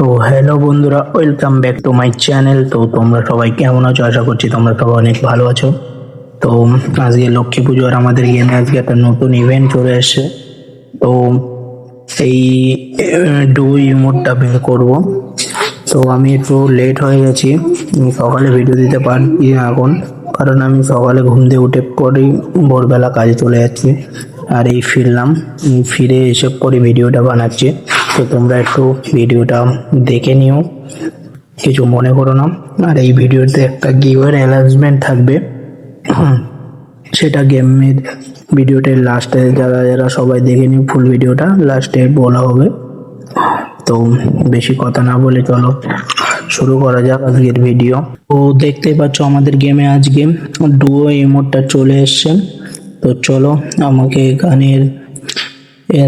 তো হ্যালো বন্ধুরা, welcome back to my channel. তো তোমরা সবাই কেমন আছো? আশা করছি তোমরা সবাই অনেক ভালো আছো। তো আজকে লক্ষ্মী পুজো আর আমাদের গেমে আজকে একটা নতুন ইভেন্ট চলে এসেছে। তো এই ডু ইমোটটা বের করব। তো আমি একটু লেট হয়ে গেছি, সকালে ভিডিও দিতে পারছি না এখন, কারণ আমি সকালে ঘুম দিয়ে উঠে পরেই ভোরবেলা কাজে চলে যাচ্ছি। আর এই ফিরলাম, ফিরে এসে পরে ভিডিওটা বানাচ্ছি। তো তোমরা একটু ভিডিওটা দেখে নিও, কিছু মনে করো না। আর এই ভিডিওতে একটা গিভের অ্যানাউন্সমেন্ট থাকবে, সেটা গেমের ভিডিওটার লাস্টে যারা যারা সবাই দেখে নিও, ফুল ভিডিওটা লাস্টে বলা হবে। তো বেশি কথা না বলে চলো শুরু করা যাক আজকের ভিডিও। তো দেখতেই পাচ্ছ আমাদের গেমে আজকে ডুও ইমোটটা চলে এসছে। তো চলো, আমাকে গানের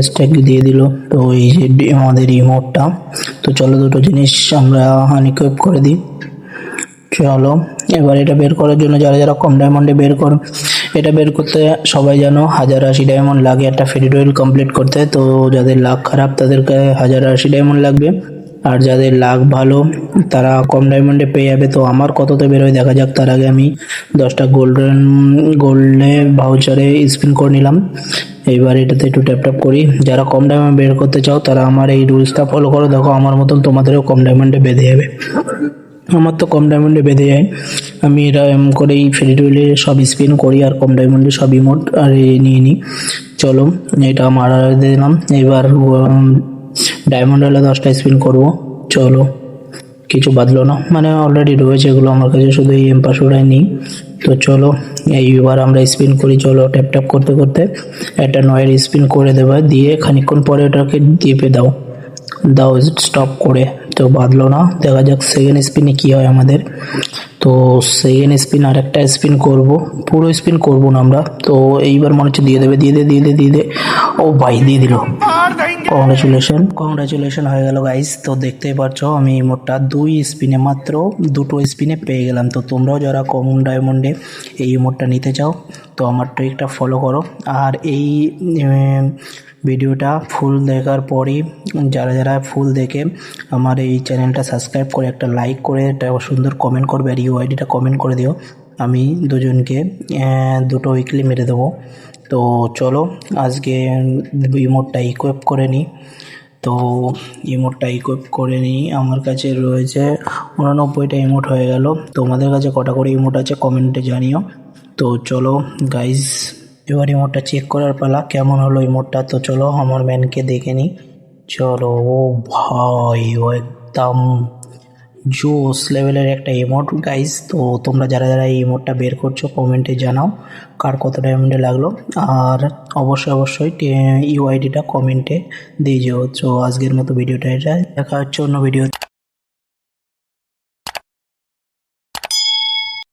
স্ট্যাক দিয়ে দিল। তো এই যে আমাদের ইমোটটা, তো চলো দুটো জিনিস আমরা আনইকুইপ করে দিই। চলো এবার এটা বের করার জন্য যারা যারা কম ডায়মন্ডে এটা বের করতে সবাই জানো 1080 ডায়মন্ড লাগে একটা ফ্রি রয়েল কমপ্লিট করতে। তো যাদের লাক খারাপ তাদেরকে 1080 ডায়মন্ড লাগবে, আর যাদের লাক ভালো তারা কম ডায়মন্ডে পেয়ে যাবে। তো আমার কততে বেরোয় দেখা যাক। তার আগে আমি 10টা গোল্ডে ভাউচারে স্পিন করে নিলাম। এইবার এটাতে একটু ট্যাপ ট্যাপ করি। যারা কম ডায়মন্ড বের করতে চাও তারা আমার এই রুলসটা ফলো করো, দেখো আমার মতন তোমাদেরও কম ডায়মন্ডে বেঁধে যাবে। আমার তো কম ডায়মন্ডে বেঁধে যায়, আমি এটা এমন করেই ফ্রি রুলে সব স্পিন করি আর কম ডায়মন্ডে সব ইমোট আর নিয়ে নিই। চলো এটা মারা দিলাম। এবার ডায়মন্ড হলে 10টা স্পিন করব। চলো কিছু বাদলো না, মানে অলরেডি রয়েছে এগুলো আমার কাছে, শুধু এই এম্পাসুরাই নিই। তো চলো এইবার আমরা স্পিন করি। চলো ট্যাপ ট্যাপ করতে করতে একটা নয়ের স্পিন করে দেবা, দিয়ে খানিকক্ষণ পরে ওটাকে টিপে দাও স্টপ করে। তো বাদলো না, দেখা যাক সেকেন্ড স্পিনে কি হয় আমাদের। তো সেকেন্ড স্পিন আর একটা স্পিন করব, পুরো স্পিন করব না আমরা। তো এইবার মনে হচ্ছে দিয়ে দেবে, দিয়ে দে। ও ভাই দিয়ে দিল, কংগ্রাচুলেশন হয়ে গেল গাইস। তো দেখতেই পাচ্ছ আমি ইমোটটা মাত্র দুটো স্পিনে পেয়ে গেলাম। তো তোমরাও যারা কম ডায়মন্ডে এই ইমোটটা নিতে চাও তো আমার ট্রিকটা ফলো করো। আর এই ভিডিওটা ফুল দেখার পরই যারা যারা ফুল দেখে আমার এই চ্যানেলটা সাবস্ক্রাইব করে একটা লাইক করে একটা সুন্দর কমেন্ট করবে আর ইউআইডিটা কমেন্ট করে দিও, আমি দুজনকে দুটো উইকলি মেরে দেবো। তো চলো আজকে ইমোটটা ইকুইপ করে নিই। তো ইমোটটা ইকুইপ করে নিই, আমার কাছে রয়েছে 89টা ইমোট হয়ে গেল। তোমাদের কাছে কটা করে ইমোট আছে কমেন্টে জানিও। তো চলো গাইজ, এবার ইমোটটা চেক করার পালা, কেমন হলো ইমোটটা। তো চলো আমার ম্যানকে দেখে নিই। চলো, ও ভাই ও একদম জোস লেভেলের একটা ইমোট গাইজ। তো তোমরা যারা যারা এই ইমোটটা বের করছো কমেন্টে জানাও কার কত ডায়মন্ডে লাগলো, আর অবশ্যই ইউআইডিটা কমেন্টে দিয়ে যেও। তো আজকের মতো ভিডিওটা এটা দেখা হচ্ছে অন্য ভিডিও।